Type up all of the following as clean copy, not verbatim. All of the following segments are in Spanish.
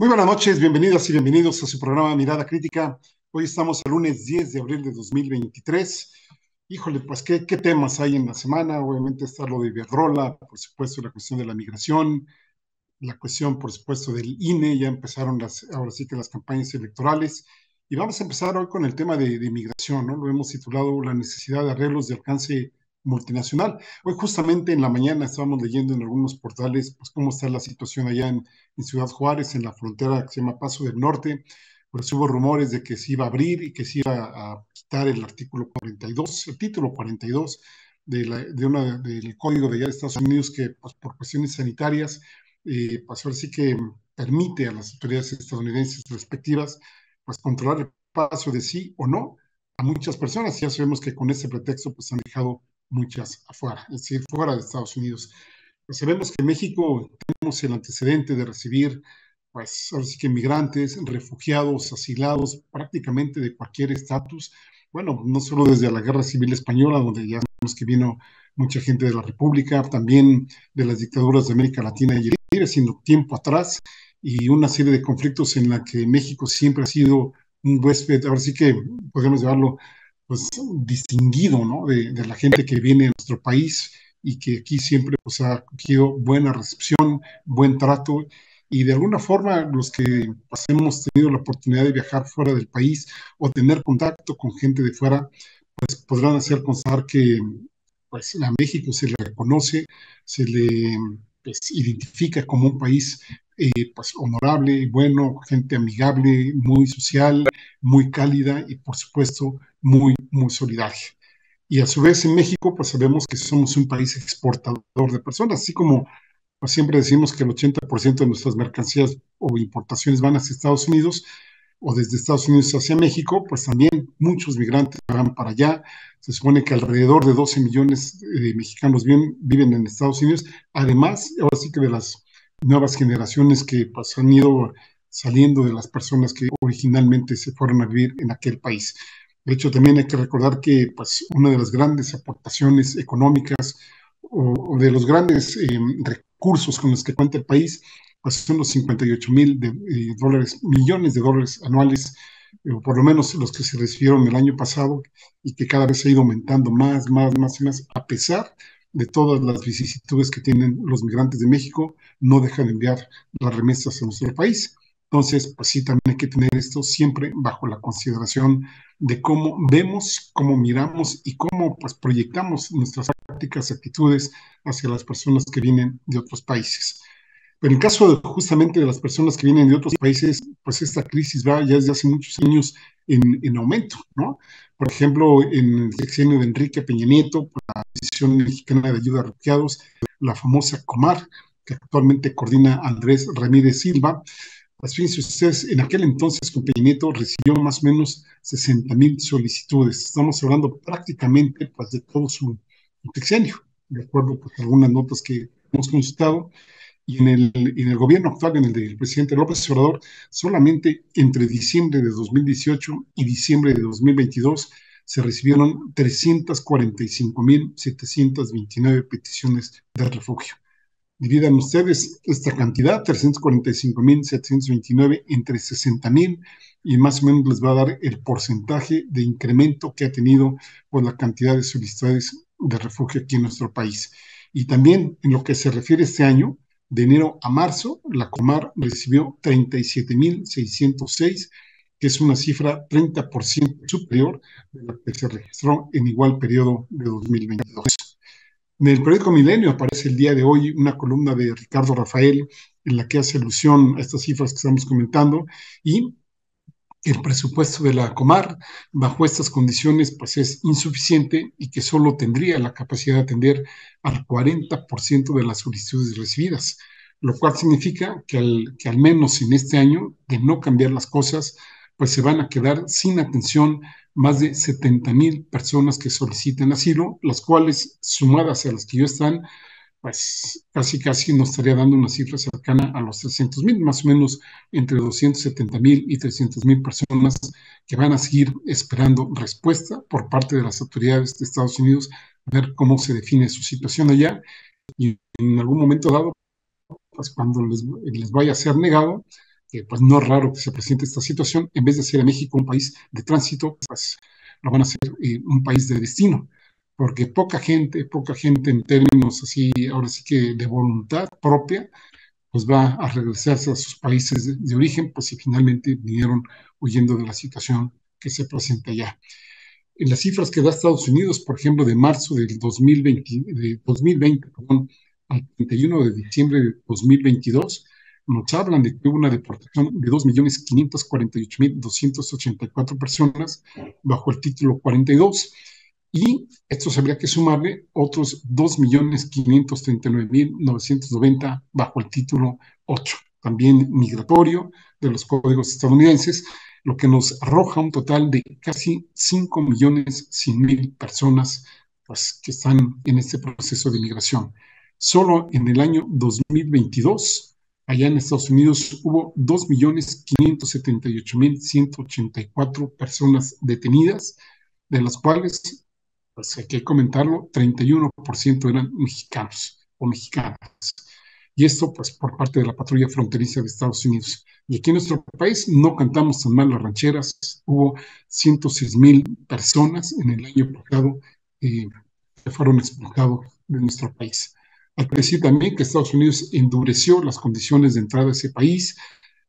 Muy buenas noches, bienvenidas y bienvenidos a su programa Mirada Crítica. Hoy estamos el lunes 10 de abril de 2023. Híjole, pues qué temas hay en la semana. Obviamente está lo de Iberdrola, por supuesto la cuestión de la migración, la cuestión, por supuesto, del INE. Ya empezaron ahora sí que las campañas electorales. Y vamos a empezar hoy con el tema de migración, ¿no? Lo hemos titulado La necesidad de arreglos de alcance multinacional. Hoy justamente en la mañana estábamos leyendo en algunos portales pues cómo está la situación allá en Ciudad Juárez, en la frontera que se llama Paso del Norte. Pues hubo rumores de que se iba a abrir y que se iba a quitar el artículo 42, el título 42 del Código de allá de Estados Unidos que pues, por cuestiones sanitarias pues ahora sí que permite a las autoridades estadounidenses respectivas pues controlar el paso de sí o no a muchas personas. Ya sabemos que con ese pretexto pues han dejado muchas afuera, es decir, fuera de Estados Unidos. Pues sabemos que en México tenemos el antecedente de recibir pues ahora sí que migrantes, refugiados, asilados, prácticamente de cualquier estatus. Bueno, no solo desde la Guerra Civil Española, donde ya sabemos que vino mucha gente de la República, también de las dictaduras de América Latina y el Caribe, sino tiempo atrás, y una serie de conflictos en la que México siempre ha sido un huésped, ahora sí que podemos llamarlo, pues distinguido, ¿no? De la gente que viene a nuestro país y que aquí siempre pues, ha cogido buena recepción, buen trato, y de alguna forma los que pues, hemos tenido la oportunidad de viajar fuera del país o tener contacto con gente de fuera, pues podrán hacer constar que pues a México se le reconoce, se le pues, identifica como un país pues honorable, bueno, gente amigable, muy social, muy cálida y por supuesto muy solidaria. Y a su vez en México pues sabemos que somos un país exportador de personas, así como pues, siempre decimos que el 80% de nuestras mercancías o importaciones van hacia Estados Unidos o desde Estados Unidos hacia México, pues también muchos migrantes van para allá. Se supone que alrededor de 12 millones de mexicanos viven en Estados Unidos, además, ahora sí que de las nuevas generaciones que pues, han ido saliendo de las personas que originalmente se fueron a vivir en aquel país. De hecho, también hay que recordar que pues, una de las grandes aportaciones económicas o de los grandes recursos con los que cuenta el país, pues son los 58,000 dólares, millones de dólares anuales, por lo menos los que se recibieron el año pasado y que cada vez ha ido aumentando más y más, a pesar de todas las vicisitudes que tienen los migrantes de México, no dejan de enviar las remesas a nuestro país. Entonces, pues sí, también hay que tener esto siempre bajo la consideración de cómo vemos, cómo miramos y cómo pues, proyectamos nuestras prácticas, actitudes hacia las personas que vienen de otros países. Pero en el caso justamente de las personas que vienen de otros países, pues esta crisis va ya desde hace muchos años en aumento, ¿no? Por ejemplo, en el sexenio de Enrique Peña Nieto, pues, la Comisión Mexicana de Ayuda a Refugiados, la famosa COMAR, que actualmente coordina Andrés Ramírez Silva, pues fíjense ustedes, en aquel entonces con Peña Nieto recibió más o menos 60,000 solicitudes. Estamos hablando prácticamente pues, de todo su sexenio, de acuerdo pues, a algunas notas que hemos consultado. Y en el gobierno actual, en el del presidente López Obrador, solamente entre diciembre de 2018 y diciembre de 2022 se recibieron 345,729 peticiones de refugio. Dividan ustedes esta cantidad, 345,729 entre 60,000 y más o menos les va a dar el porcentaje de incremento que ha tenido por la cantidad de solicitudes de refugio aquí en nuestro país. Y también en lo que se refiere a este año, de enero a marzo, la Comar recibió 37,606, que es una cifra 30% superior de la que se registró en igual periodo de 2022. En el periódico Milenio aparece el día de hoy una columna de Ricardo Rafael en la que hace alusión a estas cifras que estamos comentando y el presupuesto de la Comar bajo estas condiciones pues es insuficiente y que solo tendría la capacidad de atender al 40% de las solicitudes recibidas, lo cual significa que al menos en este año, de no cambiar las cosas, pues se van a quedar sin atención más de 70,000 personas que soliciten asilo, las cuales, sumadas a las que ya están, pues casi nos estaría dando una cifra cercana a los 300,000, más o menos entre 270,000 y 300,000 personas que van a seguir esperando respuesta por parte de las autoridades de Estados Unidos a ver cómo se define su situación allá y en algún momento dado, pues cuando les vaya a ser negado, que pues no es raro que se presente esta situación, en vez de ser a México un país de tránsito, pues lo van a hacer un país de destino, porque poca gente en términos así, ahora sí que de voluntad propia, pues va a regresarse a sus países de origen, pues si finalmente vinieron huyendo de la situación que se presenta allá. En las cifras que da Estados Unidos, por ejemplo, de marzo del 2020 perdón, al 31 de diciembre de 2022, nos hablan de que hubo una deportación de 2.548.284 personas bajo el título 42, y esto se habría que sumarle otros 2.539.990 bajo el título 8, también migratorio de los códigos estadounidenses, lo que nos arroja un total de casi 5.100.000 personas pues, que están en este proceso de migración. Solo en el año 2022, allá en Estados Unidos, hubo 2.578.184 personas detenidas, de las cuales, pues hay que comentarlo, 31% eran mexicanos o mexicanas. Y esto, pues, por parte de la patrulla fronteriza de Estados Unidos. Y aquí en nuestro país no cantamos tan mal las rancheras. Hubo 106.000 personas en el año pasado que fueron expulsados de nuestro país. Hay que decir también que Estados Unidos endureció las condiciones de entrada a ese país.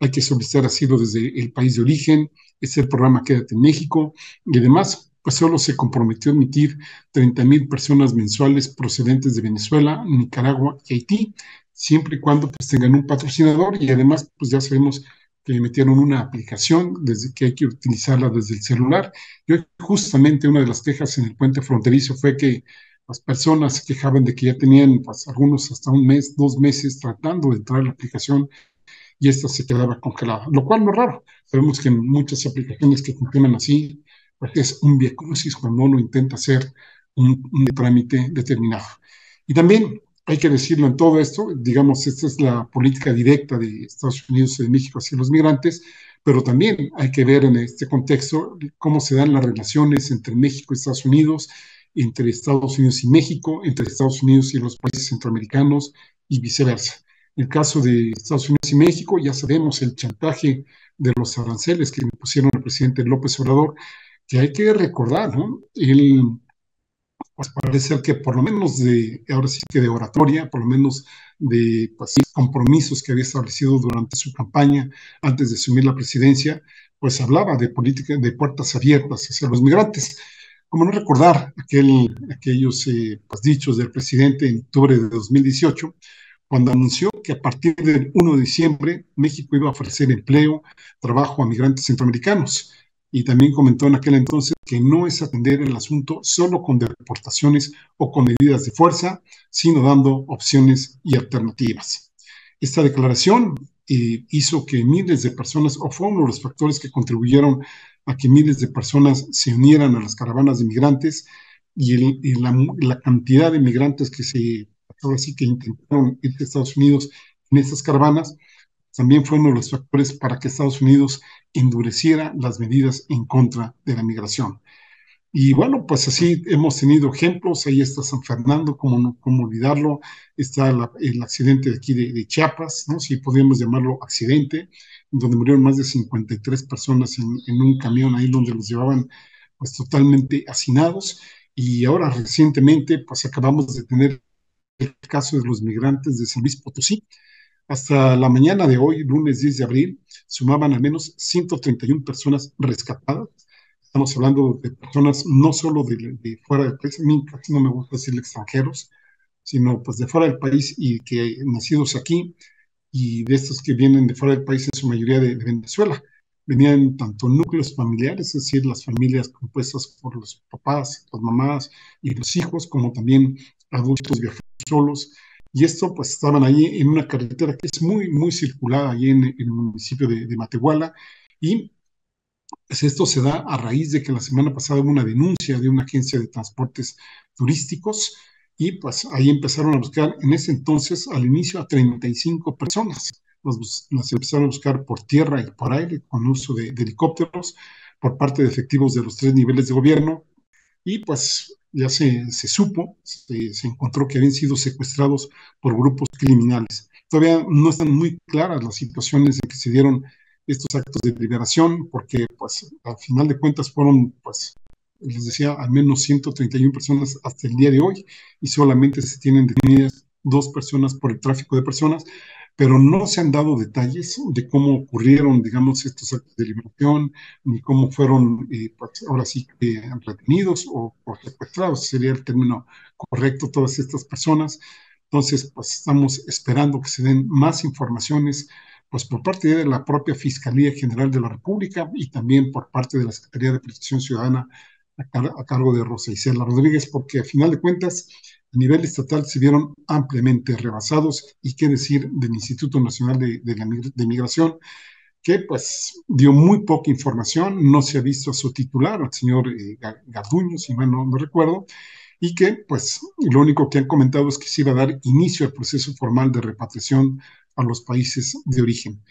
Hay que solicitar asilo desde el país de origen. Es el programa Quédate en México. Y además, pues solo se comprometió a admitir 30.000 personas mensuales procedentes de Venezuela, Nicaragua y Haití, siempre y cuando pues tengan un patrocinador, y además pues ya sabemos que metieron una aplicación desde que hay que utilizarla desde el celular. Y hoy justamente una de las quejas en el puente fronterizo fue que las personas se quejaban de que ya tenían pues, algunos hasta un mes, 2 meses tratando de entrar a la aplicación, y esta se quedaba congelada, lo cual no es raro. Sabemos que en muchas aplicaciones que funcionan así, pues es un viacrucis cuando uno intenta hacer un trámite determinado. Y también hay que decirlo en todo esto, digamos, esta es la política directa de Estados Unidos y de México hacia los migrantes, pero también hay que ver en este contexto cómo se dan las relaciones entre México y Estados Unidos, entre Estados Unidos y México, entre Estados Unidos y los países centroamericanos y viceversa. En el caso de Estados Unidos y México, ya sabemos el chantaje de los aranceles que le pusieron al presidente López Obrador, que hay que recordar, ¿no? Él, pues parece ser que por lo menos ahora sí que de oratoria, por lo menos de pues, compromisos que había establecido durante su campaña antes de asumir la presidencia, pues hablaba de política de puertas abiertas hacia los migrantes. Como no recordar aquellos pues, dichos del presidente en octubre de 2018, cuando anunció que a partir del 1 de diciembre México iba a ofrecer empleo, trabajo a migrantes centroamericanos. Y también comentó en aquel entonces que no es atender el asunto solo con deportaciones o con medidas de fuerza, sino dando opciones y alternativas. Esta declaración hizo que miles de personas, o fue uno de los factores que contribuyeron a que miles de personas se unieran a las caravanas de migrantes, y la cantidad de migrantes que ahora sí que intentaron ir a Estados Unidos en estas caravanas, también fue uno de los factores para que Estados Unidos endureciera las medidas en contra de la migración. Y bueno, pues así hemos tenido ejemplos. Ahí está San Fernando, cómo olvidarlo. Está el accidente de aquí de Chiapas, ¿no? Si podríamos llamarlo accidente, donde murieron más de 53 personas en un camión ahí donde los llevaban pues totalmente hacinados. Y ahora recientemente pues acabamos de tener el caso de los migrantes de San Luis Potosí. Hasta la mañana de hoy, lunes 10 de abril, sumaban al menos 131 personas rescatadas. Estamos hablando de personas no solo de fuera del país, a mí casi no me gusta decir extranjeros, sino pues de fuera del país y que nacidos aquí, y de estos que vienen de fuera del país en su mayoría de Venezuela. Venían tanto núcleos familiares, es decir, las familias compuestas por los papás, las mamás y los hijos, como también adultos viajando solos. Y esto, pues estaban ahí en una carretera que es muy, muy circulada ahí en el municipio de Matehuala. Y pues esto se da a raíz de que la semana pasada hubo una denuncia de una agencia de transportes turísticos, y pues ahí empezaron a buscar en ese entonces al inicio a 35 personas. Las empezaron a buscar por tierra y por aire con uso de helicópteros por parte de efectivos de los tres niveles de gobierno, y pues ya se supo, se encontró que habían sido secuestrados por grupos criminales. todavía no están muy claras las situaciones en que se dieron estos actos de liberación, porque pues al final de cuentas fueron, pues, les decía, al menos 131 personas hasta el día de hoy, y solamente se tienen detenidas 2 personas por el tráfico de personas, pero no se han dado detalles de cómo ocurrieron, digamos, estos actos de liberación, ni cómo fueron, pues, ahora sí, retenidos o secuestrados, sería el término correcto, todas estas personas. Entonces, pues estamos esperando que se den más informaciones, pues por parte de la propia Fiscalía General de la República y también por parte de la Secretaría de Protección Ciudadana a cargo de Rosa Isela Rodríguez, porque a final de cuentas, a nivel estatal se vieron ampliamente rebasados, y qué decir del Instituto Nacional de Migración, que pues dio muy poca información, no se ha visto a su titular, al señor Garduño, si mal no recuerdo, y que pues lo único que han comentado es que se iba a dar inicio al proceso formal de repatriación a los países de origen.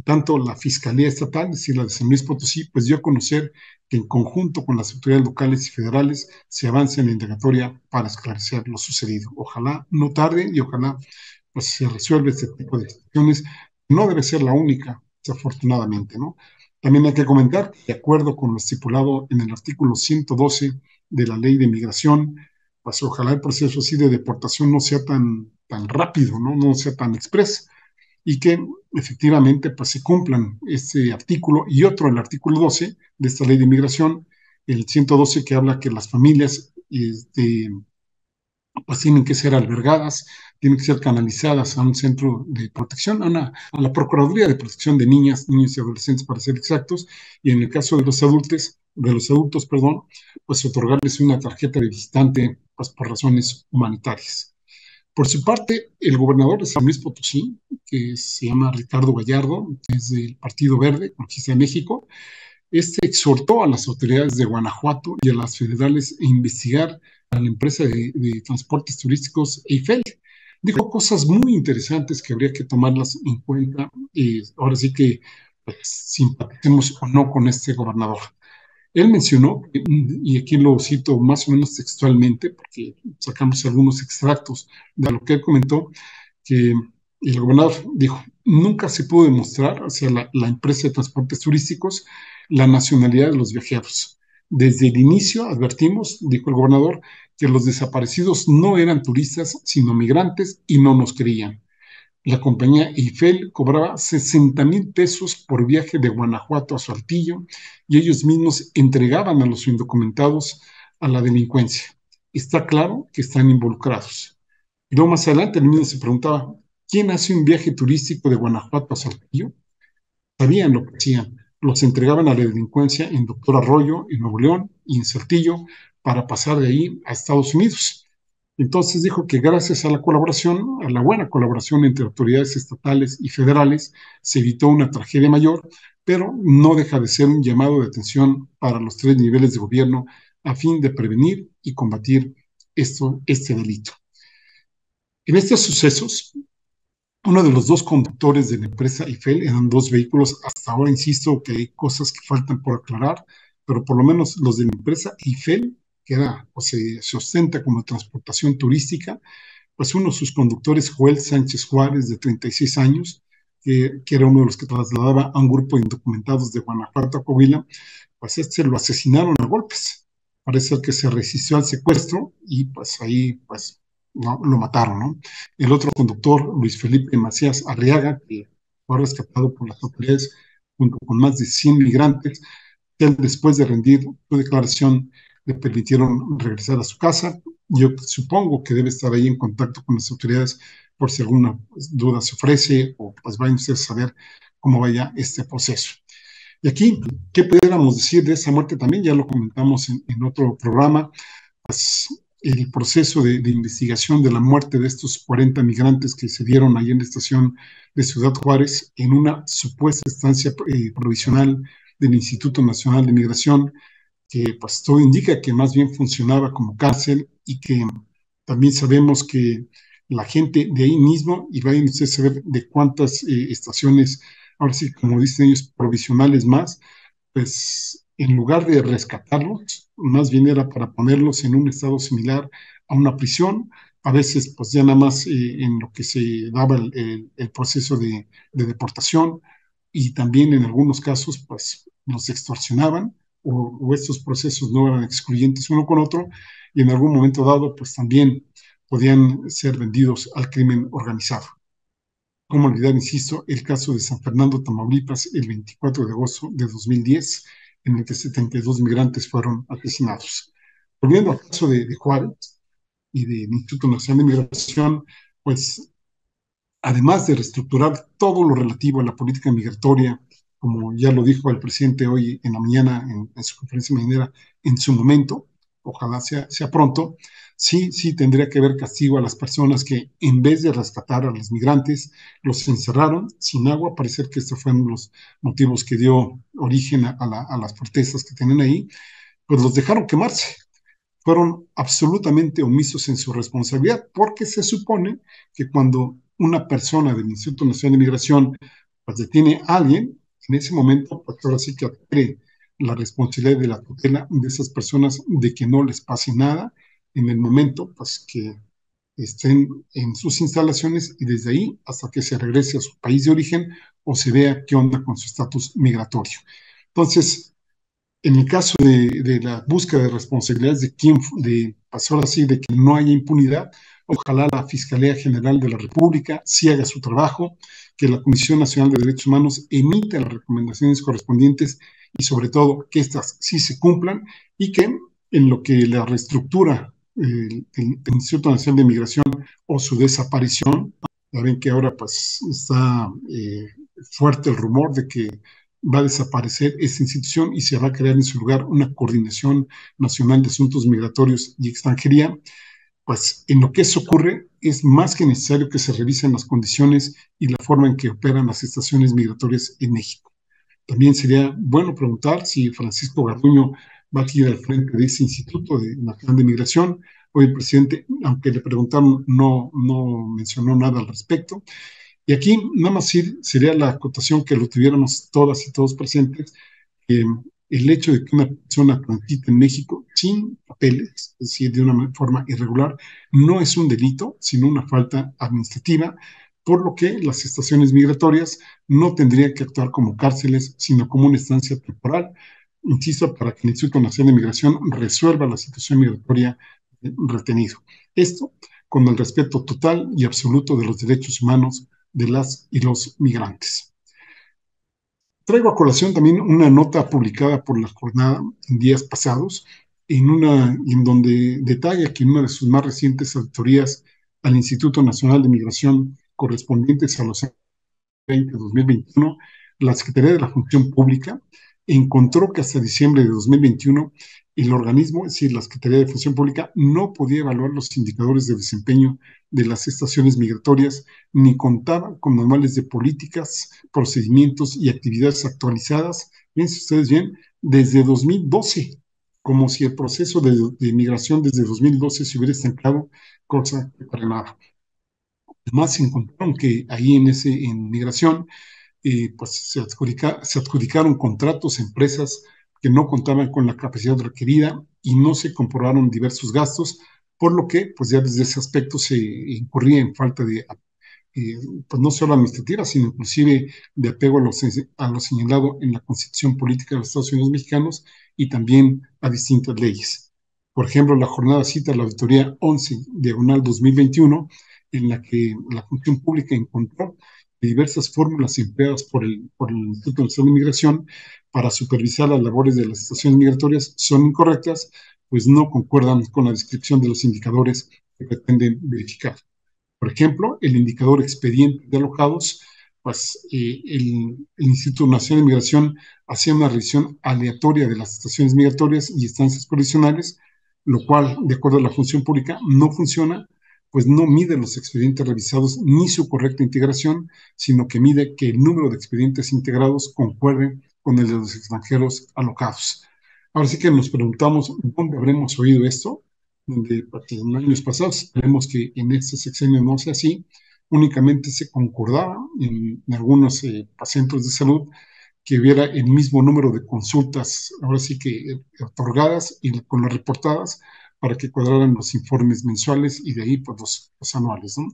Tanto la Fiscalía Estatal, es decir, la de San Luis Potosí, pues dio a conocer que en conjunto con las autoridades locales y federales se avance en la indagatoria para esclarecer lo sucedido. Ojalá no tarde y ojalá pues se resuelva este tipo de situaciones. No debe ser la única, desafortunadamente, ¿no? También hay que comentar, de acuerdo con lo estipulado en el artículo 112 de la Ley de Migración, pues ojalá el proceso así de deportación no sea tan rápido, ¿no? No sea tan express, y que efectivamente pues se cumplan este artículo y otro, el artículo 12 de esta ley de inmigración, el 112, que habla que las familias pues tienen que ser albergadas, tienen que ser canalizadas a un centro de protección, a la Procuraduría de Protección de Niñas, Niños y Adolescentes, para ser exactos, y en el caso de los adultos, perdón, pues otorgarles una tarjeta de visitante, pues por razones humanitarias. Por su parte, el gobernador de San Luis Potosí, que se llama Ricardo Gallardo, que es del Partido Verde, Conquista de México, este exhortó a las autoridades de Guanajuato y a las federales a investigar a la empresa de transportes turísticos Eiffel. Dijo cosas muy interesantes que habría que tomarlas en cuenta, y ahora sí que pues, simpaticemos o no con este gobernador. Él mencionó, y aquí lo cito más o menos textualmente, porque sacamos algunos extractos de lo que él comentó, que el gobernador dijo, nunca se pudo demostrar hacia la empresa de transportes turísticos la nacionalidad de los viajeros. Desde el inicio advertimos, dijo el gobernador, que los desaparecidos no eran turistas, sino migrantes, y no nos creían. La compañía Eiffel cobraba 60,000 pesos por viaje de Guanajuato a Saltillo, y ellos mismos entregaban a los indocumentados a la delincuencia. Está claro que están involucrados. Y luego más adelante el niño se preguntaba, ¿quién hace un viaje turístico de Guanajuato a Saltillo? Sabían lo que hacían. Los entregaban a la delincuencia en Doctor Arroyo, en Nuevo León y en Saltillo, para pasar de ahí a Estados Unidos. Entonces dijo que gracias a la colaboración, a la buena colaboración entre autoridades estatales y federales, se evitó una tragedia mayor, pero no deja de ser un llamado de atención para los 3 niveles de gobierno a fin de prevenir y combatir este delito. En estos sucesos, uno de los 2 conductores de la empresa Eiffel, eran 2 vehículos. Hasta ahora insisto que hay cosas que faltan por aclarar, pero por lo menos los de la empresa Eiffel, que era o se ostenta como transportación turística, pues uno de sus conductores, Joel Sánchez Juárez, de 36 años, que era uno de los que trasladaba a un grupo de indocumentados de Guanajuato a Coahuila, pues este lo asesinaron a golpes. Parece ser que se resistió al secuestro y pues ahí pues no, lo mataron, ¿no? El otro conductor, Luis Felipe Macías Arriaga, que fue rescatado por las autoridades junto con más de 100 migrantes, que él, después de rendir su declaración, le permitieron regresar a su casa. Yo supongo que debe estar ahí en contacto con las autoridades por si alguna pues, duda se ofrece, o pues vayan ustedes a saber cómo vaya este proceso. Y aquí, ¿qué pudiéramos decir de esa muerte también? Ya lo comentamos en otro programa, pues el proceso de investigación de la muerte de estos 40 migrantes que se dieron ahí en la estación de Ciudad Juárez en una supuesta estancia provisional del Instituto Nacional de Migración, que pues todo indica que más bien funcionaba como cárcel, y que también sabemos que la gente de ahí mismo, y vayan ustedes a ver de cuántas estaciones, ahora sí, como dicen ellos, provisionales más, pues en lugar de rescatarlos, más bien era para ponerlos en un estado similar a una prisión, a veces pues ya nada más en lo que se daba el proceso de deportación, y también en algunos casos pues nos extorsionaban, o estos procesos no eran excluyentes uno con otro, y en algún momento dado pues también podían ser vendidos al crimen organizado. Cómo olvidar, insisto, el caso de San Fernando, Tamaulipas, el 24 de agosto de 2010, en el que 72 migrantes fueron asesinados. Volviendo al caso de Juárez y del Instituto Nacional de Migración, pues además de reestructurar todo lo relativo a la política migratoria, como ya lo dijo el presidente hoy en la mañana en su conferencia mañanera, en su momento, ojalá sea pronto, sí tendría que haber castigo a las personas que en vez de rescatar a los migrantes, los encerraron sin agua. Parece que estos fueron los motivos que dio origen a las protestas que tienen ahí, pues los dejaron quemarse. Fueron absolutamente omisos en su responsabilidad, porque se supone que cuando una persona del Instituto Nacional de Migración pues detiene a alguien, en ese momento pues ahora sí que adquiere la responsabilidad de la tutela de esas personas, de que no les pase nada en el momento pues que estén en sus instalaciones, y desde ahí hasta que se regrese a su país de origen o se vea qué onda con su estatus migratorio. Entonces, en el caso de la búsqueda de responsabilidades de quién, de pasó así, de que no haya impunidad, ojalá la Fiscalía General de la República sí haga su trabajo, que la Comisión Nacional de Derechos Humanos emita las recomendaciones correspondientes, y sobre todo que estas sí se cumplan, y que en lo que la reestructura el Instituto Nacional de Migración o su desaparición, ya ven que ahora pues está fuerte el rumor de que va a desaparecer esta institución y se va a crear en su lugar una Coordinación Nacional de Asuntos Migratorios y Extranjería. Pues en lo que eso ocurre, es más que necesario que se revisen las condiciones y la forma en que operan las estaciones migratorias en México. También sería bueno preguntar si Francisco Garduño va a ir al frente de ese Instituto Nacional de Migración. Hoy el presidente, aunque le preguntaron, no mencionó nada al respecto. Y aquí nada más sería la acotación que lo tuviéramos todas y todos presentes, que el hecho de que una persona transite en México sin papeles, es decir, de una forma irregular, no es un delito, sino una falta administrativa, por lo que las estaciones migratorias no tendrían que actuar como cárceles, sino como una estancia temporal, insisto, para que el Instituto Nacional de Migración resuelva la situación migratoria retenido. Esto con el respeto total y absoluto de los derechos humanos de las y los migrantes. Traigo a colación también una nota publicada por la Jornada en días pasados, en donde detalla que en una de sus más recientes auditorías al Instituto Nacional de Migración correspondientes a los 2021, la Secretaría de la Función Pública encontró que hasta diciembre de 2021 el organismo, es decir, la Secretaría de Función Pública, no podía evaluar los indicadores de desempeño de las estaciones migratorias, ni contaba con manuales de políticas, procedimientos y actividades actualizadas, fíjense ustedes bien, desde 2012, como si el proceso de migración desde 2012 se hubiera estancado, cosa que para nada. Además, se encontraron que ahí en migración pues se adjudicaron contratos a empresas que no contaban con la capacidad requerida, y no se comprobaron diversos gastos, por lo que pues ya desde ese aspecto se incurría en falta de, pues no solo administrativa, sino inclusive de apego a lo señalado en la Constitución Política de los Estados Unidos Mexicanos, y también a distintas leyes. Por ejemplo, la jornada cita la auditoría 11/2021, en la que la función pública encontró diversas fórmulas empleadas por el Instituto Nacional de Migración para supervisar las labores de las estaciones migratorias son incorrectas, pues no concuerdan con la descripción de los indicadores que pretenden verificar. Por ejemplo, el indicador expediente de alojados, pues el Instituto Nacional de Migración hacía una revisión aleatoria de las estaciones migratorias y estancias provisionales, lo cual, de acuerdo a la función pública, no funciona, pues no mide los expedientes revisados ni su correcta integración, sino que mide que el número de expedientes integrados concuerde con el de los extranjeros alocados. Ahora sí que nos preguntamos dónde habremos oído esto, donde en años pasados, esperemos que en este sexenio no sea así, únicamente se concordaba en algunos centros de salud que hubiera el mismo número de consultas, ahora sí que otorgadas y con las reportadas, para que cuadraran los informes mensuales y de ahí pues los anuales, ¿no?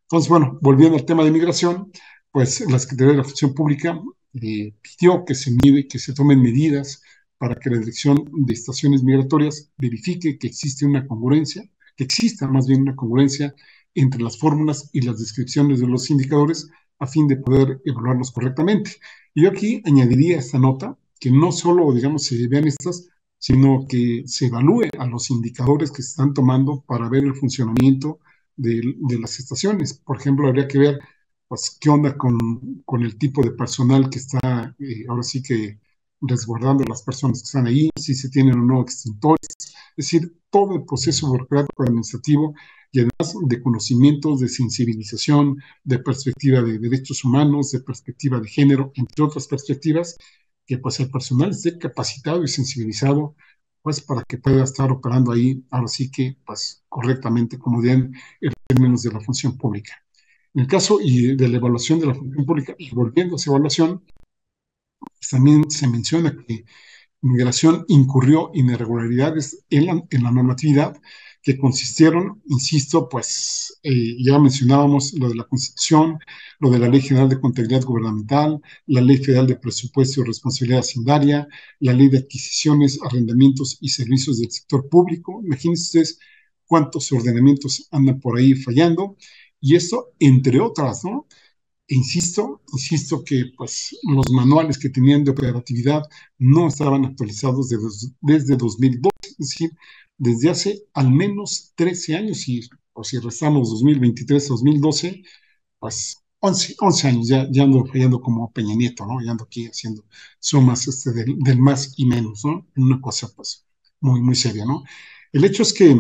Entonces, bueno, volviendo al tema de migración, pues la Secretaría de la Función Pública pidió que se mide, que se tomen medidas para que la Dirección de Estaciones Migratorias verifique que existe una congruencia, que exista más bien una congruencia entre las fórmulas y las descripciones de los indicadores a fin de poder evaluarlos correctamente. Y yo aquí añadiría esta nota, que no solo, digamos, se vean estas, sino que se evalúe a los indicadores que se están tomando para ver el funcionamiento de las estaciones. Por ejemplo, habría que ver pues, qué onda con el tipo de personal que está ahora sí que resguardando a las personas que están ahí, si se tienen o no extintores, es decir, todo el proceso burocrático administrativo y además de conocimientos, de sensibilización, de perspectiva de derechos humanos, de perspectiva de género, entre otras perspectivas, que pues el personal esté capacitado y sensibilizado pues para que pueda estar operando ahí, ahora sí que pues correctamente, como dirían en términos de la función pública. En el caso y de la evaluación de la función pública, y volviendo a esa evaluación, pues, también se menciona que Migración incurrió en irregularidades en la normatividad que consistieron, insisto, pues ya mencionábamos lo de la Constitución, lo de la Ley General de Contabilidad Gubernamental, la Ley Federal de Presupuesto y Responsabilidad Hacendaria, la Ley de Adquisiciones, Arrendamientos y Servicios del Sector Público. Imagínense ustedes cuántos ordenamientos andan por ahí fallando, y esto entre otras, ¿no? Insisto que pues, los manuales que tenían de operatividad no estaban actualizados desde 2012, es decir, desde hace al menos 13 años, o si restamos 2023 a 2012, pues 11 años ya ando fallando como Peña Nieto, ¿no? Ya ando aquí haciendo sumas del más y menos, ¿no? Una cosa pues muy seria, ¿no? El hecho es que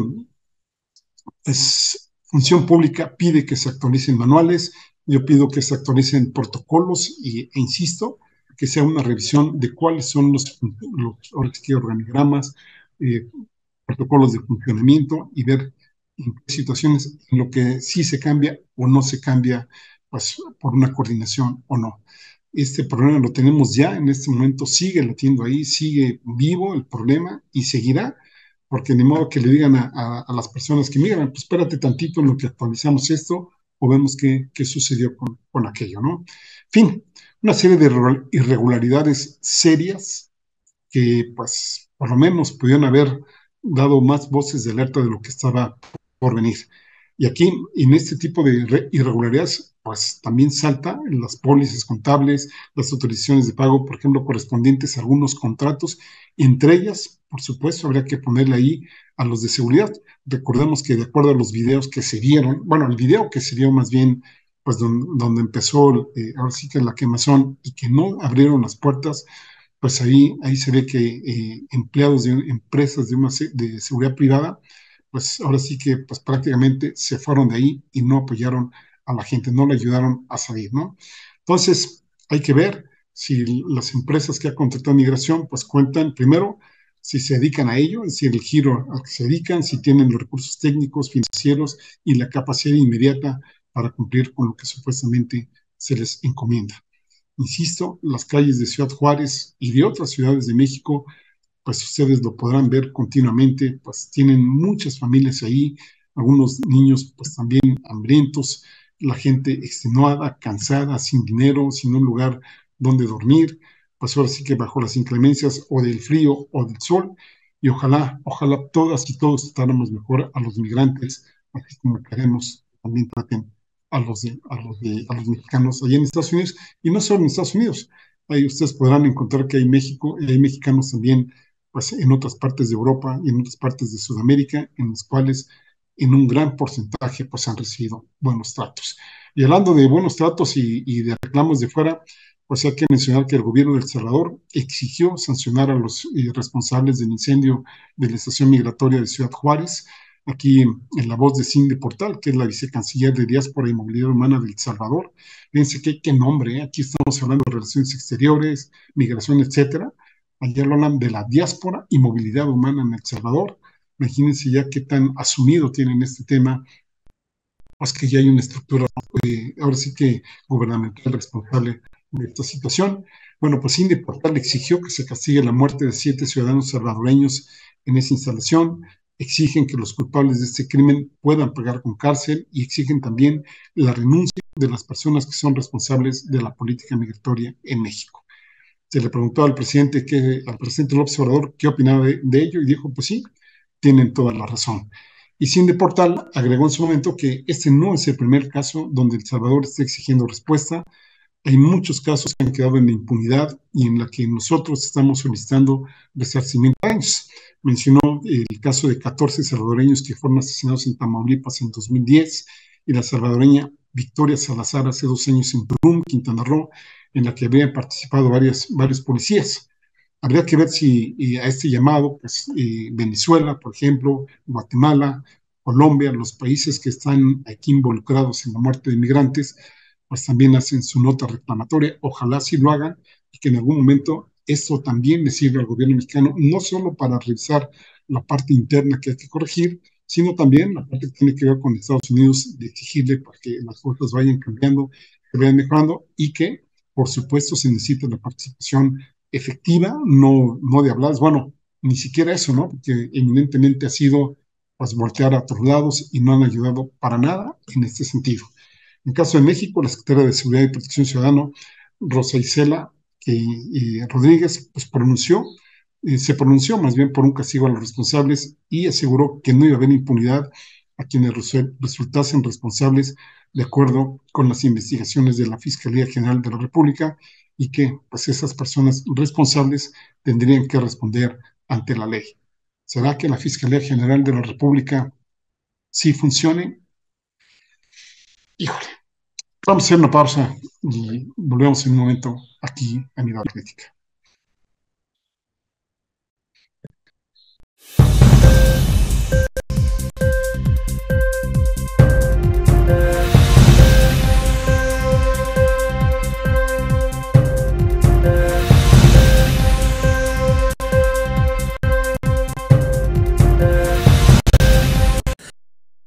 Función Pública pide que se actualicen manuales, yo pido que se actualicen protocolos e insisto, que sea una revisión de cuáles son ahora sí que organigramas, eh, protocolos de funcionamiento y ver en qué situaciones en lo que sí se cambia o no se cambia, pues por una coordinación o no. Este problema lo tenemos ya en este momento, sigue latiendo ahí, sigue vivo el problema y seguirá, porque ni modo que le digan a las personas que migran, pues espérate tantito en lo que actualizamos esto o vemos qué sucedió con aquello, ¿no? En fin, una serie de irregularidades serias que, pues, por lo menos pudieron haber dado más voces de alerta de lo que estaba por venir. Y aquí, en este tipo de irregularidades, pues también salta en las pólizas contables, las autorizaciones de pago, por ejemplo, correspondientes a algunos contratos. Entre ellas, por supuesto, habría que ponerle ahí a los de seguridad. Recordemos que de acuerdo a los videos que se vieron, bueno, el video que se vio más bien, pues donde empezó, ahora sí que la quemazón y que no abrieron las puertas, pues ahí se ve que empleados de empresas de seguridad privada, pues ahora sí que pues prácticamente se fueron de ahí y no apoyaron a la gente, no le ayudaron a salir, ¿no? Entonces, hay que ver si las empresas que ha contratado migración, pues cuentan primero si se dedican a ello, es decir, el giro al que se dedican, si tienen los recursos técnicos, financieros y la capacidad inmediata para cumplir con lo que supuestamente se les encomienda. Insisto, las calles de Ciudad Juárez y de otras ciudades de México, pues ustedes lo podrán ver continuamente, pues tienen muchas familias ahí, algunos niños pues también hambrientos, la gente extenuada, cansada, sin dinero, sin un lugar donde dormir, pues ahora sí que bajo las inclemencias o del frío o del sol, y ojalá todas y todos tratáramos mejor a los migrantes, así como queremos también traten a los mexicanos allá en Estados Unidos, y no solo en Estados Unidos, ahí ustedes podrán encontrar que hay México y hay mexicanos también pues, en otras partes de Europa y en otras partes de Sudamérica, en los cuales en un gran porcentaje pues han recibido buenos tratos. Y hablando de buenos tratos y de reclamos de fuera, pues hay que mencionar que el gobierno de El Salvador exigió sancionar a los responsables del incendio de la estación migratoria de Ciudad Juárez, aquí en la voz de Cindy Portal, que es la vicecanciller de Diáspora y Movilidad Humana de El Salvador. Fíjense qué nombre, ¿eh? Aquí estamos hablando de relaciones exteriores, migración, etcétera. Allá lo hablan de la diáspora y movilidad humana en El Salvador. Imagínense ya qué tan asumido tienen este tema, pues que ya hay una estructura, ahora sí que gubernamental responsable de esta situación. Bueno, pues Cindy Portal exigió que se castigue la muerte de 7 ciudadanos salvadoreños en esa instalación. exigen que los culpables de este crimen puedan pagar con cárcel y exigen también la renuncia de las personas que son responsables de la política migratoria en México. Se le preguntó al presidente López Obrador qué opinaba de ello y dijo, pues sí, tienen toda la razón. Y Cindy Portal agregó en su momento que este no es el primer caso donde El Salvador está exigiendo respuesta. Hay muchos casos que han quedado en la impunidad y en la que nosotros estamos solicitando resarcimiento de daños. Mencionó el caso de 14 salvadoreños que fueron asesinados en Tamaulipas en 2010 y la salvadoreña Victoria Salazar hace 2 años en Tulum, Quintana Roo, en la que habían participado varios policías. Habría que ver si a este llamado, pues Venezuela, por ejemplo, Guatemala, Colombia, los países que están aquí involucrados en la muerte de migrantes, pues también hacen su nota reclamatoria. Ojalá sí lo hagan y que en algún momento esto también le sirva al gobierno mexicano, no solo para revisar la parte interna que hay que corregir, sino también la parte que tiene que ver con Estados Unidos, de exigirle para que las cosas vayan cambiando, que vayan mejorando y que, por supuesto, se necesita la participación efectiva, no de hablar, bueno, ni siquiera eso, ¿no? Porque eminentemente ha sido pues voltear a otros lados y no han ayudado para nada en este sentido. En caso de México, la secretaria de Seguridad y Protección Ciudadana, Rosa Isela Rodríguez, pues se pronunció más bien por un castigo a los responsables y aseguró que no iba a haber impunidad a quienes resultasen responsables de acuerdo con las investigaciones de la Fiscalía General de la República y que pues esas personas responsables tendrían que responder ante la ley. ¿Será que la Fiscalía General de la República sí funcione? Híjole, vamos a hacer una pausa y volvemos en un momento aquí a Mirada Crítica.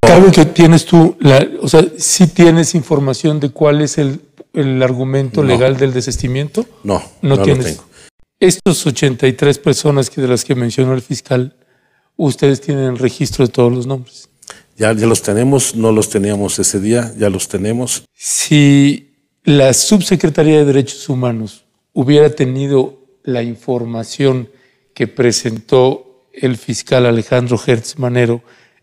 Cargo que tienes tú, o sea, ¿sí tienes información de cuál es el argumento legal del desistimiento? No tienes. Lo tengo. Estos 83 personas de las que mencionó el fiscal, ¿ustedes tienen el registro de todos los nombres? Ya los tenemos, no los teníamos ese día, ya los tenemos. Si la Subsecretaría de Derechos Humanos hubiera tenido la información que presentó el fiscal Alejandro Gertz Manero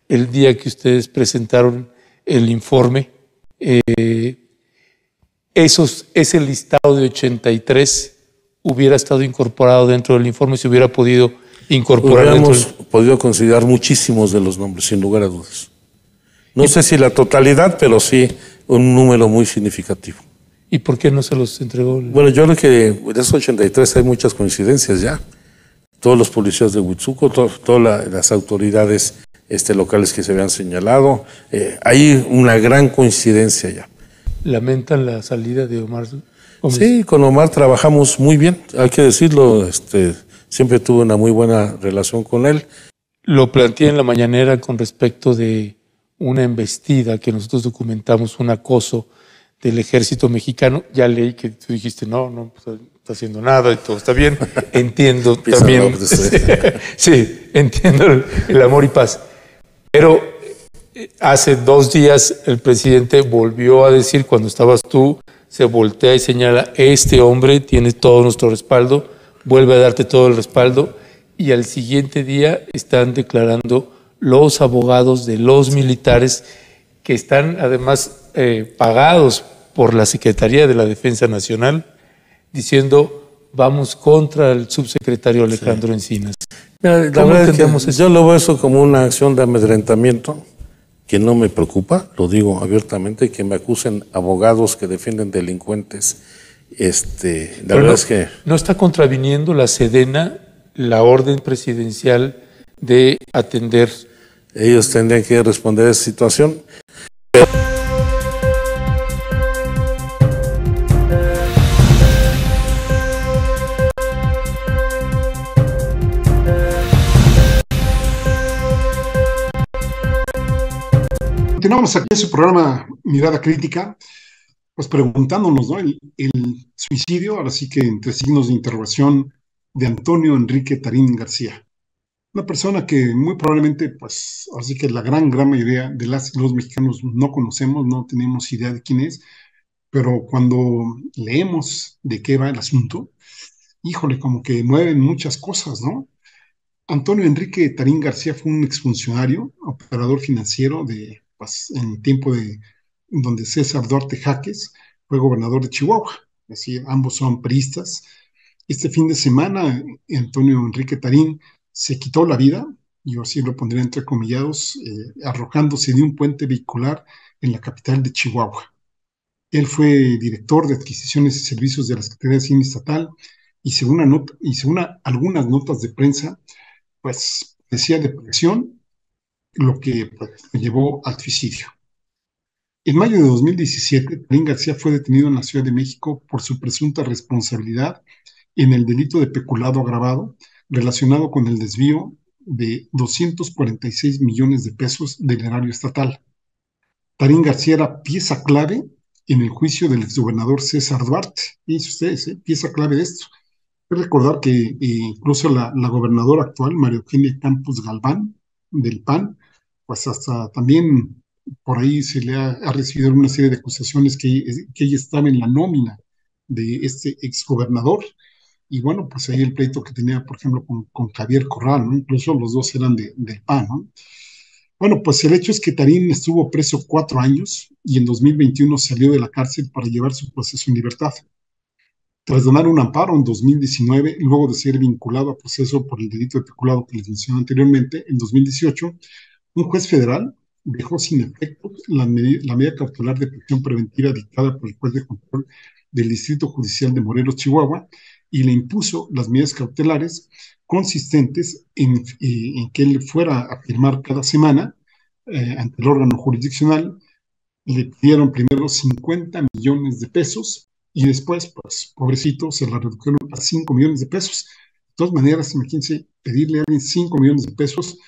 el día que ustedes presentaron el informe, ese listado de 83 hubiera estado incorporado dentro del informe, se hubiera podido incorporar. Hubiéramos podido considerar muchísimos de los nombres, sin lugar a dudas. No sé si la totalidad, pero sí un número muy significativo. ¿Y por qué no se los entregó? Bueno, yo creo que de esos 83 hay muchas coincidencias ya. Todos los policías de Huitzuco, todas las autoridades locales que se habían señalado, hay una gran coincidencia ya. ¿Lamentan la salida de Omar Gómez? Sí, con Omar trabajamos muy bien, hay que decirlo, siempre tuve una muy buena relación con él. Lo planteé en la mañanera con respecto de una embestida que nosotros documentamos, un acoso del ejército mexicano. Ya leí que tú dijiste, no está haciendo nada y todo está bien. Entiendo también. Sí, entiendo el amor y paz. Pero hace 2 días el presidente volvió a decir, cuando estabas tú, se voltea y señala, este hombre tiene todo nuestro respaldo, vuelve a darte todo el respaldo, y al siguiente día están declarando los abogados de los militares que están además pagados por la Secretaría de la Defensa Nacional, diciendo vamos contra el subsecretario Alejandro Encinas. La verdad es que yo lo veo eso como una acción de amedrentamiento que no me preocupa, lo digo abiertamente, que me acusen abogados que defienden delincuentes. La verdad es que no está contraviniendo la Sedena la orden presidencial de atender. Ellos tendrían que responder a esa situación. Continuamos aquí en su programa Mirada Crítica, pues preguntándonos, ¿no? El suicidio, ahora sí que entre signos de interrogación, de Antonio Enrique Tarín García. Una persona que muy probablemente, pues, así que la gran mayoría de las y los mexicanos no conocemos, no tenemos idea de quién es, pero cuando leemos de qué va el asunto, híjole, como que mueven muchas cosas, ¿no? Antonio Enrique Tarín García fue un exfuncionario, operador financiero pues, en tiempo de donde César Duarte Jaques fue gobernador de Chihuahua. Es decir, ambos son priistas. Este fin de semana, Antonio Enrique Tarín se quitó la vida, yo así lo pondría entre comillados, arrojándose de un puente vehicular en la capital de Chihuahua. Él fue director de adquisiciones y servicios de la Secretaría de Hacienda Estatal y según algunas notas de prensa, pues decía depresión, lo que pues, lo llevó al suicidio. En mayo de 2017, Tarín García fue detenido en la Ciudad de México por su presunta responsabilidad en el delito de peculado agravado relacionado con el desvío de 246 millones de pesos del erario estatal. Tarín García era pieza clave en el juicio del exgobernador César Duarte. Fíjense ustedes, pieza clave de esto. Hay que recordar que incluso la gobernadora actual, María Eugenia Campos Galván, del PAN, pues hasta también por ahí se le ha recibido una serie de acusaciones que ella estaba en la nómina de este exgobernador. Y bueno, pues ahí el pleito que tenía, por ejemplo, con Javier Corral, ¿no? Incluso los dos eran del PAN, ¿no? Bueno, pues el hecho es que Tarín estuvo preso 4 años y en 2021 salió de la cárcel para llevar su proceso en libertad. Tras donar un amparo en 2019, luego de ser vinculado a proceso por el delito de peculado que les mencioné anteriormente, en 2018, un juez federal dejó sin efecto la medida cautelar de prisión preventiva dictada por el juez de control del Distrito Judicial de Morelos, Chihuahua, y le impuso las medidas cautelares consistentes en que él fuera a firmar cada semana ante el órgano jurisdiccional. Le pidieron primero 50 millones de pesos y después, pues, pobrecito, se la redujeron a 5 millones de pesos. De todas maneras, imagínense pedirle a alguien 5 millones de pesos,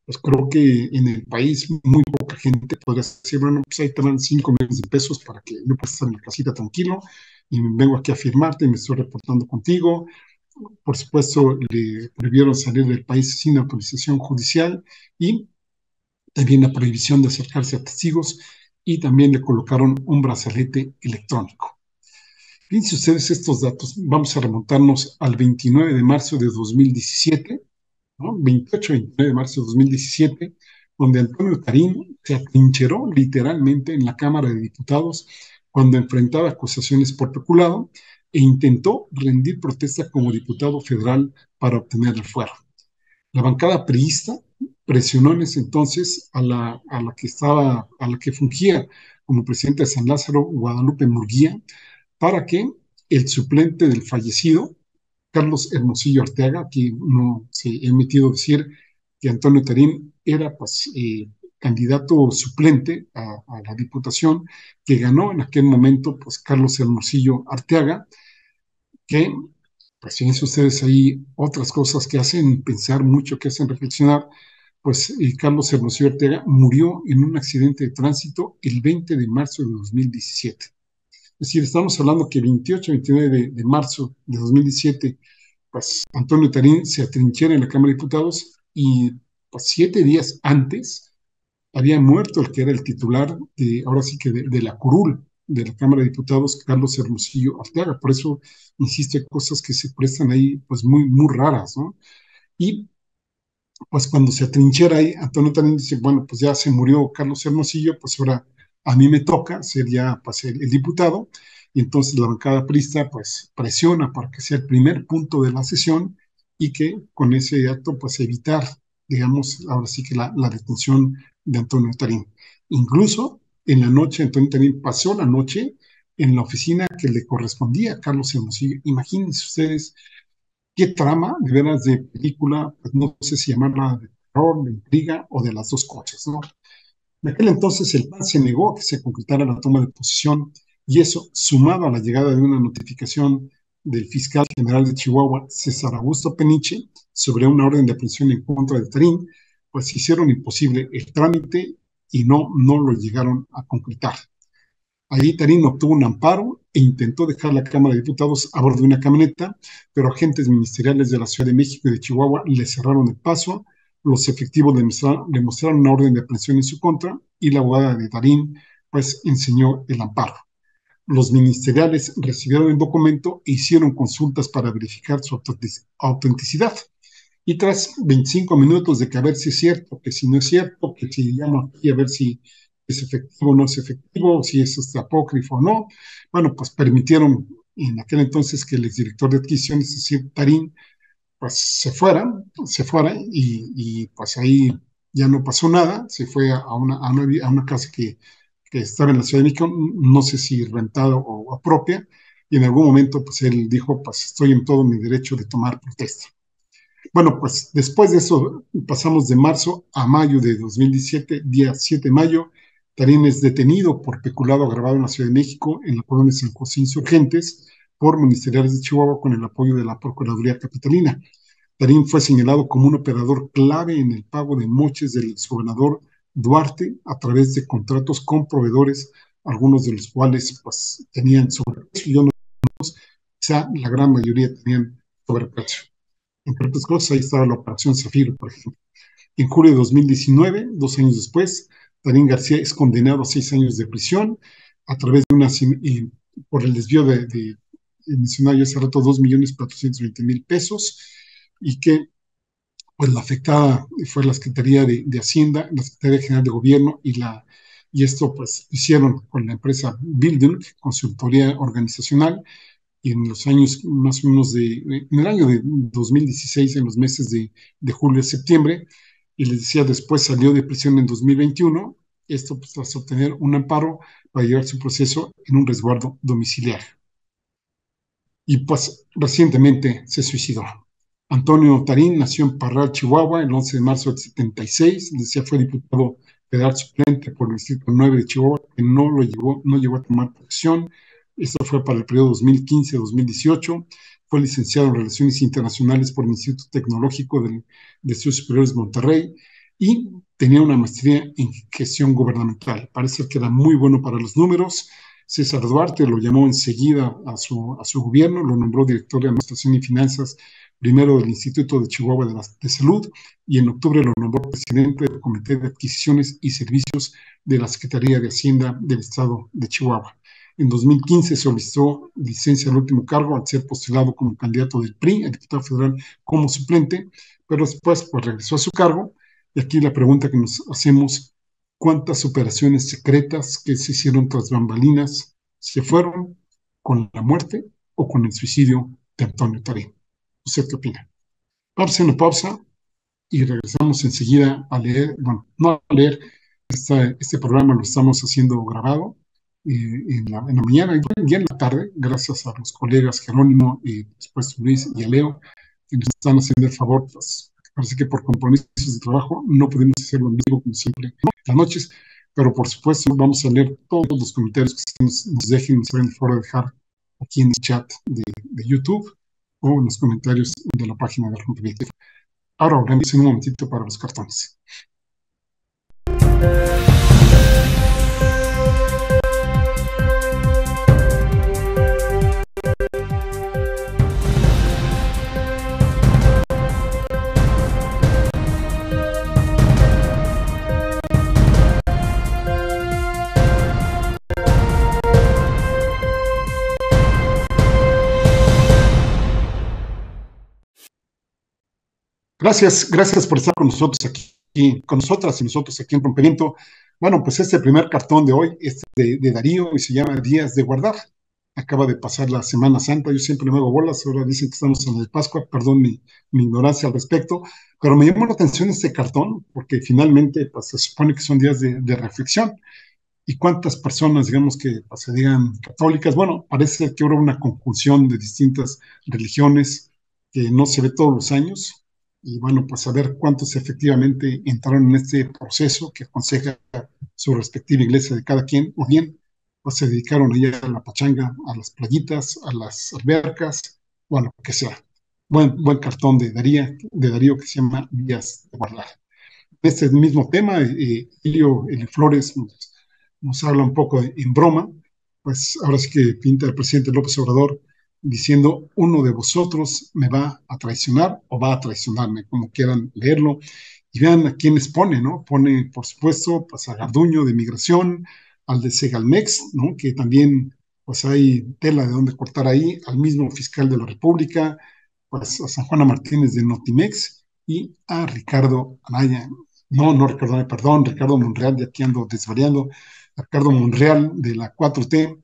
pues creo que en el país muy poca gente podría decir, bueno, pues ahí te dan 5 millones de pesos para que yo pueda estar en la casita tranquilo y vengo aquí a firmarte y me estoy reportando contigo. Por supuesto, le prohibieron salir del país sin autorización judicial y también la prohibición de acercarse a testigos y también le colocaron un brazalete electrónico. Fíjense ustedes estos datos, vamos a remontarnos al 29 de marzo de 2017, ¿no? 28-29 de marzo de 2017, donde Antonio Tarín se atrincheró literalmente en la Cámara de Diputados cuando enfrentaba acusaciones por peculado e intentó rendir protesta como diputado federal para obtener el fuero. La bancada priista presionó en ese entonces a la que fungía como presidenta de San Lázaro, Guadalupe Murguía, para que el suplente del fallecido, Carlos Hermosillo Arteaga, aquí no se ha emitido decir que Antonio Tarín era pues, candidato suplente a la diputación, que ganó en aquel momento pues, Carlos Hermosillo Arteaga, que pues fíjense ustedes ahí otras cosas que hacen pensar mucho, que hacen reflexionar, pues Carlos Hermosillo Ortega murió en un accidente de tránsito el 20 de marzo de 2017. Es decir, estamos hablando que 28-29 de marzo de 2017, pues Antonio Tarín se atrinchera en la Cámara de Diputados y pues 7 días antes había muerto el que era el titular ahora sí que de la curul de la Cámara de Diputados, Carlos Hermosillo Arteaga. Por eso, insisto, hay cosas que se prestan ahí pues muy raras, ¿no? Y pues cuando se atrinchera ahí, Antonio también dice, bueno, pues ya se murió Carlos Hermosillo, pues ahora a mí me toca ser ya pues, el diputado, y entonces la bancada prista pues presiona para que sea el primer punto de la sesión y que con ese acto pues evitar, digamos, ahora sí que la detención de Antonio Tarín. Incluso en la noche, Antonio Tarín pasó la noche en la oficina que le correspondía a Carlos Hermosillo. Imagínense ustedes qué trama, de veras, de película, pues no sé si llamarla de terror, de intriga o de las dos cosas, ¿no? En aquel entonces el PAN se negó a que se concretara la toma de posesión y eso, sumado a la llegada de una notificación del fiscal general de Chihuahua, César Augusto Peniche, sobre una orden de aprehensión en contra de Tarín, pues hicieron imposible el trámite y no lo llegaron a concretar. Ahí Tarín obtuvo un amparo e intentó dejar la Cámara de Diputados a bordo de una camioneta, pero agentes ministeriales de la Ciudad de México y de Chihuahua le cerraron el paso, Los efectivos le mostraron una orden de aprehensión en su contra y la abogada de Tarín pues enseñó el amparo. Los ministeriales recibieron el documento e hicieron consultas para verificar su autenticidad. Y tras 25 minutos de que a ver si es cierto, que si no es cierto, que si llamo aquí a ver si es efectivo o no es efectivo, si es apócrifo o no, bueno, pues permitieron en aquel entonces que el exdirector de adquisiciones, es decir, Tarín, pues se fuera y pues ahí ya no pasó nada, se fue a una casa que estaba en la Ciudad de México, no sé si rentada o propia, y en algún momento pues él dijo, pues estoy en todo mi derecho de tomar protesta. Bueno, pues después de eso pasamos de marzo a mayo de 2017, día 7 de mayo, Tarín es detenido por peculado agravado en la Ciudad de México, en la colonia San José Insurgentes, por ministeriales de Chihuahua con el apoyo de la Procuraduría Capitalina. Tarín fue señalado como un operador clave en el pago de moches del exgobernador Duarte a través de contratos con proveedores, algunos de los cuales pues tenían sobreprecio, yo no, quizá la gran mayoría tenían sobreprecio. Entre otras cosas, ahí estaba la Operación Zafiro, por ejemplo. En julio de 2019, 2 años después, Tarín García es condenado a 6 años de prisión a través de por el desvío mencionaba yo hace rato, 2.420.000 pesos, y que pues la afectada fue la Secretaría de Hacienda, la Secretaría General de Gobierno y esto pues hicieron con la empresa Bildung, consultoría organizacional, y en los años más o menos en el año de 2016, en los meses de julio y septiembre, y les decía, después salió de prisión en 2021, esto pues tras obtener un amparo para llevar su proceso en un resguardo domiciliario. Y pues recientemente se suicidó. Antonio Tarín nació en Parral, Chihuahua, el 11 de marzo del 76, decía, fue diputado federal suplente por el Distrito 9 de Chihuahua, que no llegó a tomar posesión. Esto fue para el periodo 2015-2018. Fue licenciado en Relaciones Internacionales por el Instituto Tecnológico de Estudios Superiores de Monterrey y tenía una maestría en gestión gubernamental. Parece que era muy bueno para los números. César Duarte lo llamó enseguida a su gobierno, lo nombró director de Administración y Finanzas, primero del Instituto de Chihuahua de Salud, y en octubre lo nombró presidente del Comité de Adquisiciones y Servicios de la Secretaría de Hacienda del Estado de Chihuahua. En 2015 solicitó licencia al último cargo al ser postulado como candidato del PRI, el diputado federal, como suplente, pero después pues regresó a su cargo. Y aquí la pregunta que nos hacemos: ¿cuántas operaciones secretas que se hicieron tras bambalinas se fueron con la muerte o con el suicidio de Antonio Tarín? ¿Usted qué opina? Vamos a hacer una pausa y regresamos enseguida a leer, bueno, no a leer, este programa lo estamos haciendo grabado en la mañana y en la tarde, gracias a los colegas Jerónimo y después Luis y a Leo, que nos están haciendo el favor, pues, parece que por compromisos de trabajo no pudimos hacerlo en vivo como siempre las noches, pero por supuesto vamos a leer todos los comentarios que nos dejen, nos pueden dejar aquí en el chat de YouTube o en los comentarios de la página de Rompeviento. Ahora volvemos en un momentito para los cartones. Gracias por estar con nosotros aquí, con nosotras y nosotros aquí en Rompimiento. Bueno, pues este primer cartón de hoy es de Darío y se llama Días de Guardar. Acaba de pasar la Semana Santa, yo siempre me hago bolas, ahora dicen que estamos en el Pascua, perdón mi ignorancia al respecto, pero me llamó la atención este cartón porque finalmente pues, se supone que son días de reflexión. ¿Y cuántas personas, digamos, que pues, se digan católicas? Bueno, parece que hubo una conjunción de distintas religiones que no se ve todos los años. Y bueno, pues a ver cuántos efectivamente entraron en este proceso que aconseja su respectiva iglesia de cada quien, o bien pues se dedicaron allá a la pachanga, a las playitas, a las albercas, o a lo que sea. Buen cartón de Darío que se llama Días de Guardar. Este mismo tema, Elio Flores nos habla un poco en broma, pues ahora sí que pinta el presidente López Obrador diciendo: uno de vosotros me va a traicionar o va a traicionarme, como quieran leerlo. y vean a quiénes pone, ¿no? Pone, por supuesto, pues a Garduño de Migración, al de Segalmex, ¿no? Que también, pues hay tela de dónde cortar ahí, al mismo fiscal de la República, pues a San Juana Martínez de Notimex y a Ricardo Anaya. No, Ricardo Anaya, perdón, Ricardo Monreal, de aquí ando desvariando, Ricardo Monreal de la 4T,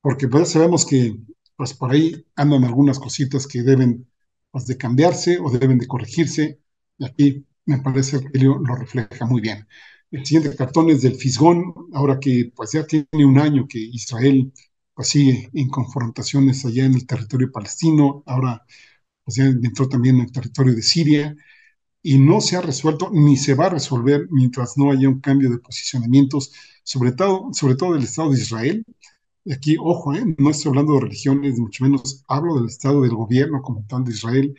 porque pues ya sabemos que pues por ahí andan algunas cositas que deben pues, de cambiarse o deben de corregirse. Y aquí me parece que lo refleja muy bien. El siguiente cartón es del Fisgón, ahora que pues ya tiene un año que Israel pues sigue en confrontaciones allá en el territorio palestino, ahora pues ya entró también en el territorio de Siria, y no se ha resuelto ni se va a resolver mientras no haya un cambio de posicionamientos, sobre todo del Estado de Israel. Y aquí, ojo, no estoy hablando de religiones, mucho menos hablo del Estado del gobierno como tal de Israel,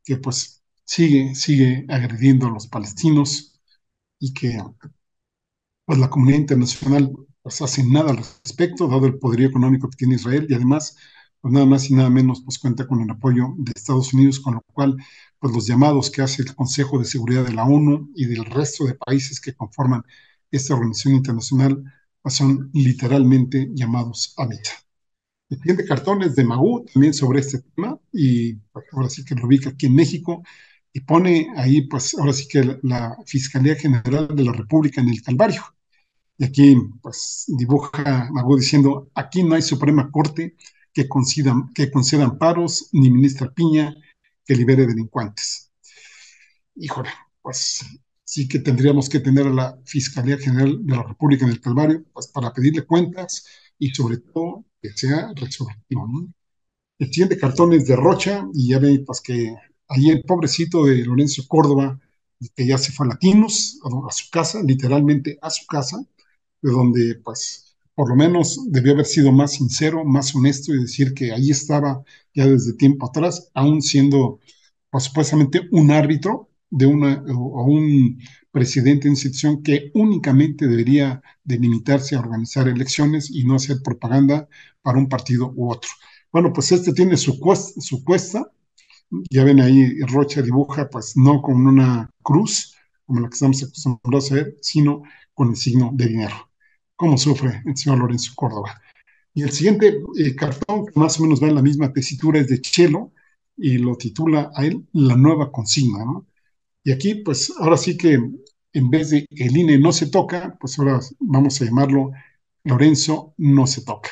que pues sigue agrediendo a los palestinos y que pues la comunidad internacional pues hace nada al respecto, dado el poderío económico que tiene Israel y además, pues nada más y nada menos, pues cuenta con el apoyo de Estados Unidos, con lo cual, pues los llamados que hace el Consejo de Seguridad de la ONU y del resto de países que conforman esta organización internacional, pues son literalmente llamados a misa. El siguiente cartón es de Magú, también sobre este tema, y pues, ahora sí que lo ubica aquí en México, y pone ahí, pues ahora sí que la Fiscalía General de la República en el Calvario. Y aquí, pues, dibuja Magú diciendo, aquí no hay Suprema Corte que conceda amparos, ni ministra Piña que libere delincuentes. Híjole, pues sí que tendríamos que tener a la Fiscalía General de la República en el Calvario, pues para pedirle cuentas y sobre todo que sea resolutivo, ¿no? El siguiente cartón es de Rocha y ya ven, pues que ahí el pobrecito de Lorenzo Córdoba, que ya se fue a Latinos, a su casa, literalmente a su casa, de donde pues por lo menos debió haber sido más sincero, más honesto y decir que ahí estaba ya desde tiempo atrás, aún siendo pues, supuestamente un árbitro de o un presidente de institución que únicamente debería de limitarse a organizar elecciones y no hacer propaganda para un partido u otro. Bueno, pues este tiene su cuesta, ya ven ahí, Rocha dibuja, pues no con una cruz, como la que estamos acostumbrados a ver, sino con el signo de dinero. ¿Cómo sufre el señor Lorenzo Córdoba? Y el siguiente cartón, que más o menos va en la misma tesitura, es de Chelo, y lo titula a él La Nueva Consigna, ¿no? Y aquí, pues ahora sí que en vez de el INE no se toca, pues ahora vamos a llamarlo Lorenzo no se toca.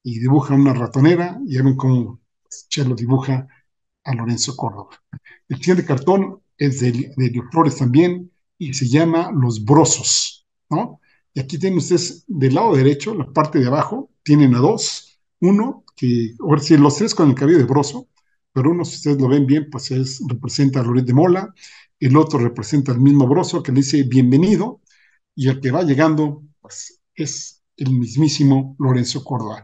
Y dibuja una ratonera, y ya ven cómo Chelo dibuja a Lorenzo Córdoba. El siguiente cartón es de Elio Flores también y se llama Los Brosos, ¿no? Y aquí tienen ustedes del lado derecho, la parte de abajo, tienen a dos. Uno, que, ahora sí, los tres con el cabello de broso, pero uno, si ustedes lo ven bien, pues representa a Loret de Mola, el otro representa al mismo broso que le dice bienvenido, y el que va llegando, pues es el mismísimo Lorenzo Córdoba.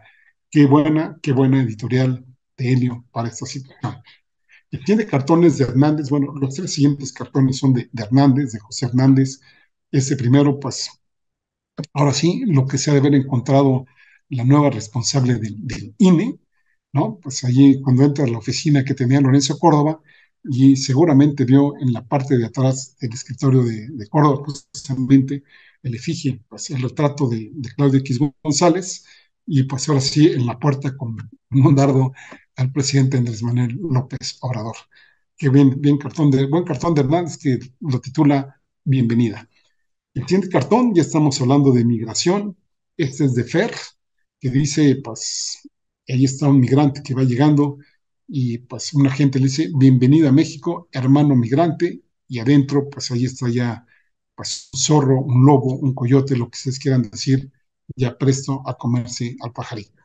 Qué buena editorial de Helio para esta situación. Tiene cartones de Hernández, bueno, los tres siguientes cartones son de Hernández, de José Hernández. Este primero, pues, ahora sí, lo que se ha de haber encontrado la nueva responsable del INE, ¿no? Pues allí cuando entra a la oficina que tenía Lorenzo Córdoba, y seguramente vio en la parte de atrás del escritorio de Córdoba, justamente el efigie, pues el retrato de Claudio X González, y pues ahora sí en la puerta con un dardo al presidente Andrés Manuel López Obrador. Que buen cartón de Hernández que lo titula Bienvenida. El siguiente cartón, ya estamos hablando de migración. Este es de Fer, que dice, pues, ahí está un migrante que va llegando y pues una gente le dice, bienvenido a México, hermano migrante, y adentro, pues ahí está ya, pues, un zorro, un lobo, un coyote, lo que ustedes quieran decir, ya presto a comerse al pajarito.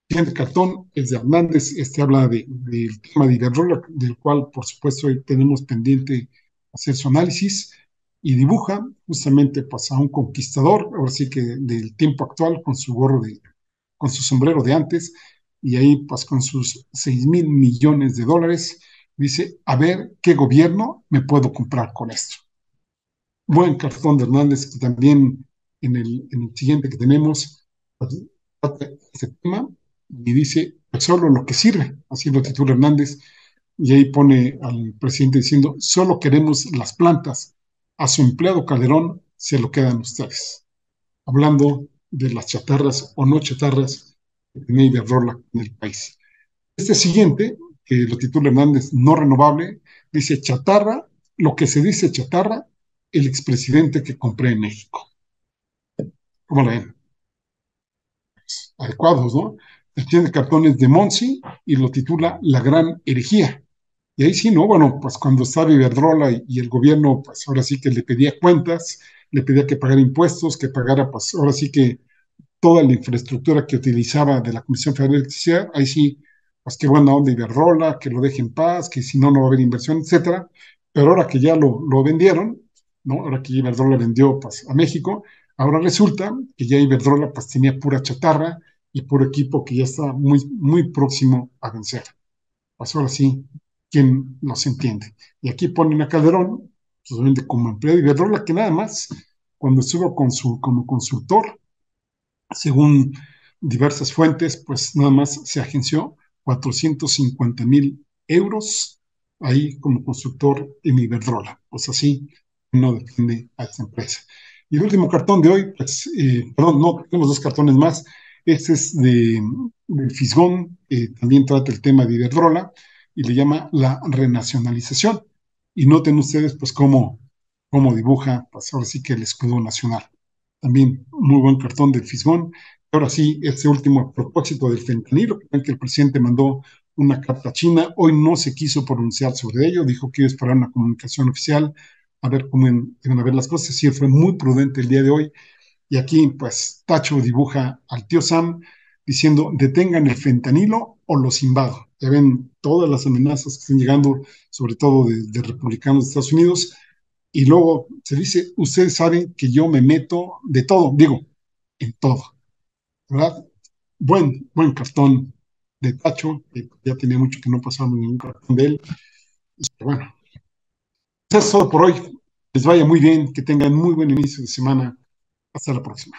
El siguiente cartón es de Hernández, este habla del tema de Iberdrola, del cual, por supuesto, hoy tenemos pendiente hacer su análisis, y dibuja justamente pues, a un conquistador, ahora sí que del tiempo actual, con su con su sombrero de antes, y ahí pues con sus 6,000 millones de dólares, dice, a ver qué gobierno me puedo comprar con esto. Buen cartón de Hernández, que también en el siguiente que tenemos, pues, trata este tema, y dice, pues solo lo que sirve, así lo titula Hernández, y ahí pone al presidente diciendo, solo queremos las plantas, a su empleado Calderón se lo quedan ustedes. Hablando de las chatarras o no chatarras que tenía Iberdrola en el país. Este siguiente, que lo titula Hernández, no renovable, dice chatarra, lo que se dice chatarra, el expresidente que compré en México. ¿Cómo la ven? Adecuados, ¿no? Tiene cartones de Monsi y lo titula La Gran Herejía. Y ahí sí, ¿no? Bueno, pues cuando estaba Iberdrola y el gobierno, pues ahora sí que le pedía cuentas, le pedía que pagara impuestos, que pagara, pues ahora sí que toda la infraestructura que utilizaba de la Comisión Federal de Electricidad, ahí sí, pues qué buena onda Iberdrola, que lo deje en paz, que si no, no va a haber inversión, etcétera. Pero ahora que ya lo vendieron, ¿no? Ahora que Iberdrola vendió pues, a México, ahora resulta que ya Iberdrola pues tenía pura chatarra y puro equipo que ya está muy, muy próximo a vencer. Pues ahora sí, ¿quién nos entiende? Y aquí ponen a Calderón, pues obviamente como empleado de Iberdrola, que nada más, cuando estuvo como consultor, según diversas fuentes, pues nada más se agenció 450,000 euros ahí como constructor en Iberdrola. Pues así no defiende a esta empresa. Y el último cartón de hoy, pues, perdón, no, tenemos dos cartones más. Este es de Fisgón, también trata el tema de Iberdrola y le llama la renacionalización. Y noten ustedes, pues, cómo dibuja, pues ahora sí que el escudo nacional. También muy buen cartón del Fisgón. Ahora sí, este último a propósito del fentanilo, que el presidente mandó una carta a China, hoy no se quiso pronunciar sobre ello, dijo que iba a esperar una comunicación oficial a ver cómo iban a ver las cosas, sí, fue muy prudente el día de hoy, y aquí pues Tacho dibuja al tío Sam diciendo detengan el fentanilo o los invado. Ya ven todas las amenazas que están llegando, sobre todo de republicanos de Estados Unidos, y luego se dice, ustedes saben que yo me meto de todo, digo, en todo, ¿verdad? Buen cartón de Tacho, que ya tenía mucho que no pasaba ningún cartón de él. Y bueno, eso es todo por hoy. Les vaya muy bien, que tengan muy buen inicio de semana. Hasta la próxima.